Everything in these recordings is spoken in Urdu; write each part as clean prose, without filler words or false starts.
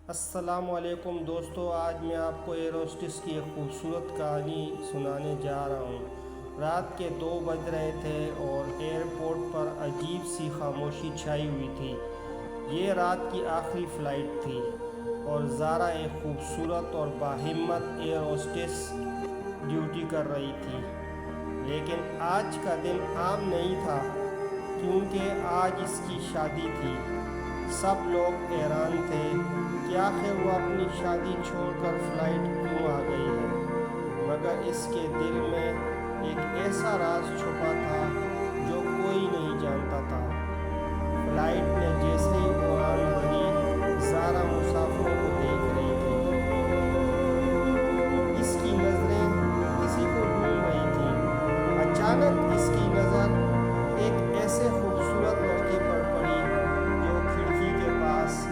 السلام علیکم دوستو، آج میں آپ کو ایئر ہوسٹس کی ایک خوبصورت کہانی سنانے جا رہا ہوں۔ رات کے 2 بج رہے تھے اور ایئرپورٹ پر عجیب سی خاموشی چھائی ہوئی تھی۔ یہ رات کی آخری فلائٹ تھی اور زارا ایک خوبصورت اور باہمت ایئر ہوسٹس ڈیوٹی کر رہی تھی۔ لیکن آج کا دن عام نہیں تھا، کیونکہ آج اس کی شادی تھی۔ سب لوگ حیران تھے کہ آخر وہ اپنی شادی چھوڑ کر فلائٹ کیوں آ گئی ہے، مگر اس کے دل میں ایک ایسا راز چھپا تھا جو کوئی نہیں جانتا تھا۔ فلائٹ نے جیسے ہی اڑان بھری، زارا مسافروں کو دیکھ رہی تھی۔ اس کی نظریں کسی کو ڈھونڈ رہی تھیں۔ اچانک اس کی نظر ایک ایسے خوبصورت لڑکے پر پڑی جو کھڑکی کے پاس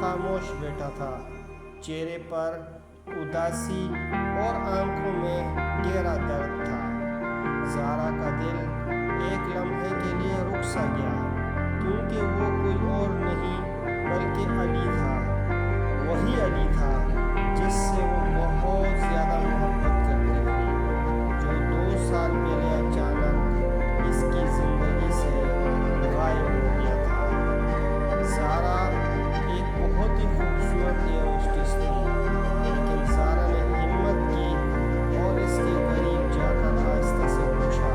خاموش بیٹھا تھا۔ چہرے پر اداسی اور آنکھوں میں گہرا درد تھا۔ زارا کا دل ایک لمحے کے لیے رک سا گیا، کیونکہ وہ کوئی اور نہیں بلکہ علی تھا۔ وہی علی تھا جس سے وہ بہت زیادہ محبت کرتی تھی، جو 2 سال پہلے اچانک اس کی زندگی سے غائب ہو گیا تھا۔ زارا ایک بہت ہی خوبصورت ایئر ہوسٹس تھی، لیکن زارا نے ہمت کی اور اس کے قریب جا کر آہستہ سے پوچھا،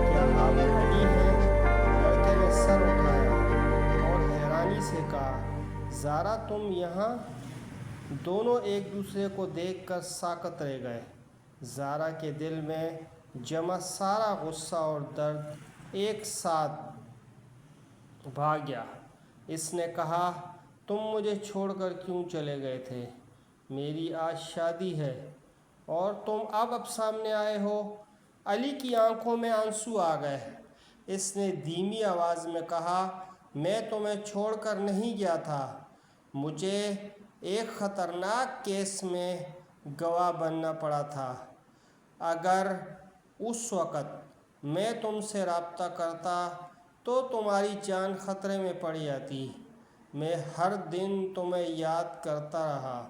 کیا آپ علی ہیں؟ لڑکے نے سر اٹھایا اور حیرانی سے کہا، زارا تم یہاں؟ دونوں ایک دوسرے کو دیکھ کر ساکت رہ گئے۔ زارا کے دل میں جمع سارا غصہ اور درد ایک ساتھ بھاگیا۔ اس نے کہا، تم مجھے چھوڑ کر کیوں چلے گئے تھے؟ میری آج شادی ہے اور تم اب سامنے آئے ہو۔ علی کی آنکھوں میں آنسو آ گئے۔ اس نے دھیمی آواز میں کہا، میں تمہیں چھوڑ کر نہیں گیا تھا، مجھے ایک خطرناک کیس میں گواہ بننا پڑا تھا۔ اگر اس وقت میں تم سے رابطہ کرتا تو تمہاری جان خطرے میں پڑ جاتی۔ میں ہر دن تمہیں یاد کرتا رہا،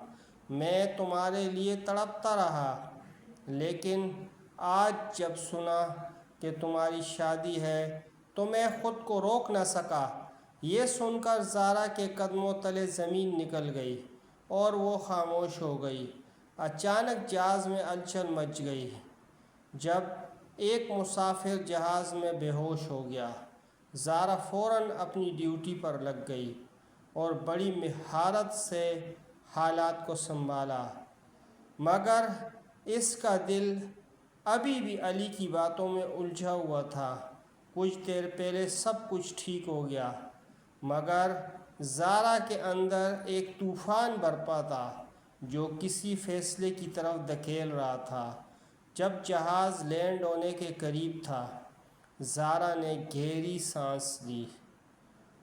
میں تمہارے لیے تڑپتا رہا، لیکن آج جب سنا کہ تمہاری شادی ہے تو میں خود کو روک نہ سکا۔ یہ سن کر زارا کے قدموں تلے زمین نکل گئی اور وہ خاموش ہو گئی۔ اچانک جہاز میں ہلچل مچ گئی۔ جب ایک مسافر جہاز میں بے ہوش ہو گیا، زارا فوراً اپنی ڈیوٹی پر لگ گئی اور بڑی مہارت سے حالات کو سنبھالا، مگر اس کا دل ابھی بھی علی کی باتوں میں الجھا ہوا تھا۔ کچھ دیر پہلے سب کچھ ٹھیک ہو گیا، مگر زارا کے اندر ایک طوفان برپا تھا جو کسی فیصلے کی طرف دھکیل رہا تھا۔ جب جہاز لینڈ ہونے کے قریب تھا، زارا نے گہری سانس لی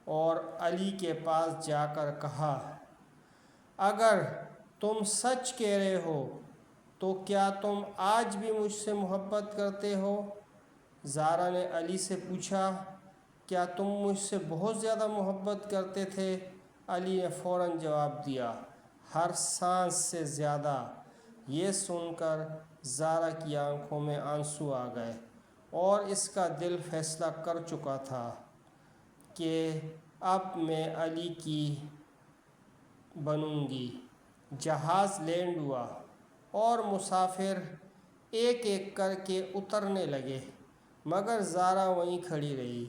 اور علی کے پاس جا کر کہا، اگر تم سچ کہہ رہے ہو تو کیا تم آج بھی مجھ سے محبت کرتے ہو؟ زارا نے علی سے پوچھا، کیا تم مجھ سے بہت زیادہ محبت کرتے تھے؟ علی نے فوراً جواب دیا، ہر سانس سے زیادہ۔ یہ سن کر زارا کی آنکھوں میں آنسو آ گئے اور اس کا دل فیصلہ کر چکا تھا کہ اب میں علی کی بنوں گی۔ جہاز لینڈ ہوا اور مسافر ایک ایک کر کے اترنے لگے، مگر زارا وہیں کھڑی رہی۔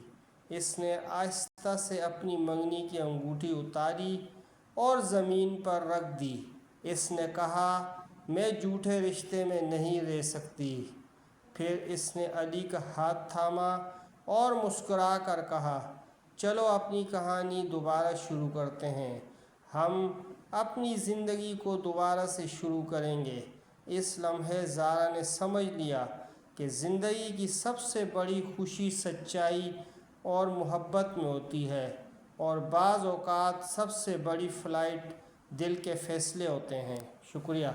اس نے آہستہ سے اپنی منگنی کی انگوٹھی اتاری اور زمین پر رکھ دی۔ اس نے کہا، میں جھوٹے رشتے میں نہیں رہ سکتی۔ پھر اس نے علی کا ہاتھ تھاما اور مسکرا کر کہا، چلو اپنی کہانی دوبارہ شروع کرتے ہیں، ہم اپنی زندگی کو دوبارہ سے شروع کریں گے۔ اس لمحے زارا نے سمجھ لیا کہ زندگی کی سب سے بڑی خوشی سچائی اور محبت میں ہوتی ہے، اور بعض اوقات سب سے بڑی فلائٹ دل کے فیصلے ہوتے ہیں۔ شکریہ۔